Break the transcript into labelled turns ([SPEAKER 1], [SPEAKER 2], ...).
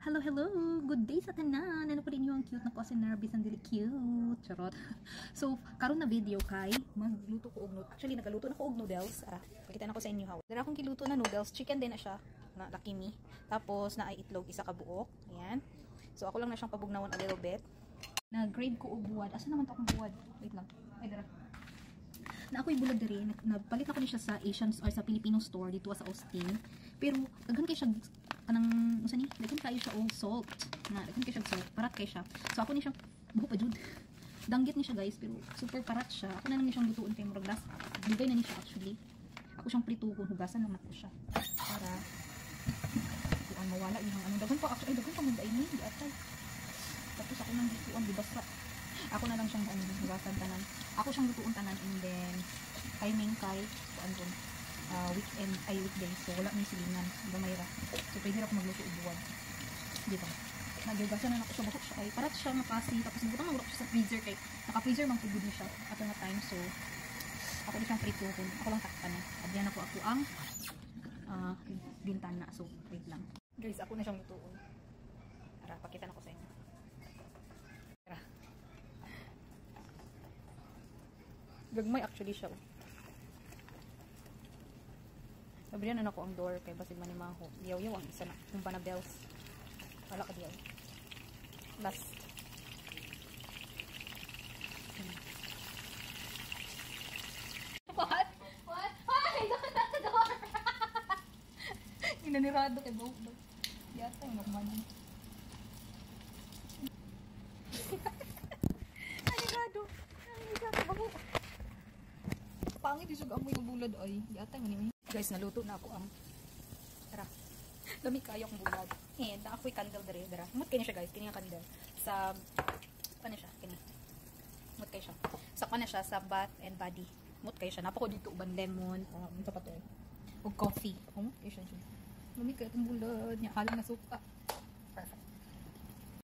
[SPEAKER 1] Hello, hello! Good day sa tanan! Ano po rin yung cute na cousin Nervy Sandili cute? Charot! So, karon na video kay magluto ko og noodles. Actually, nagaluto na ko og noodles. Pakita na ko sa inyo how. Dara akong kiluto na noodles. Chicken din na siya. Na lakimi. Tapos, na ay itlog. Isa ka buok. Ayan. So, ako lang na siyang pabugnawan a little bit. Na-grade ko og buwad. Asa naman to akong buwad? Wait lang. Ay, dara. Na ako'y bulag diri, nagpalit ako ni siya sa Asian or sa Filipino store dito sa Austin. Pero daghan kay siya kanang unsa ni, daghan kayo siya og salt. Daghan kay siya salt, parat kay siya. So ako ni siya buho pa jud. Danggit ni siya guys, pero super parat siya. Ako na lang ni siyang lutuon kay murag last. Dugay na ni siya actually. Ako siyang prituhon, hugasan lang ako siya. Para ang mawala yung ano daghan pa actually daghan pa mun dai ni di atay. Tapos ako nang lutuon di basta. Ako na lang siyang hugasan tanan. Ako siyang lutuon tanan and then timing kay weekend ay weekday. So wala may silingan, gamay ra. So pwede ra ako magluto og buwad. Di ba? Nagyugasan na ako siya buhok siya ay parat siya makasi tapos butang na siya sa freezer kay naka-freezer man pud ni siya ato nga time. So ako di siyang prituhon. Ako lang takpan na. Adyan ako ang bintana. So wait lang. Guys, ako na siyang lutuon. Tara, pakita na ko sa inyo. Tara. Gagmay actually siya. Sabihan na ako ang door kay basig manimaho. Yaw-yaw ang isa na. Yung pa na bells. Wala ka diyaw. Last. What? What? Why? Don't touch the door! Inanirado kay Bo. Yata yung magmanin. Nanirado. Nanirado. Bago. Pangit yung amoy ng bulad ay. Yata yung guys, naluto na ako ang tara. Dami kayo akong bulad. And ako'y candle dere. Dara. Mut kayo siya guys. Kanya candle. Sa ano siya? Kanya. Mut kayo siya. Sa ano siya? Sa Bath and Body. Mut kayo siya. Napako dito uban lemon. Ito pa to. O coffee. Kayo siya. Dami kayo itong bulad. Niya. Halang na suka.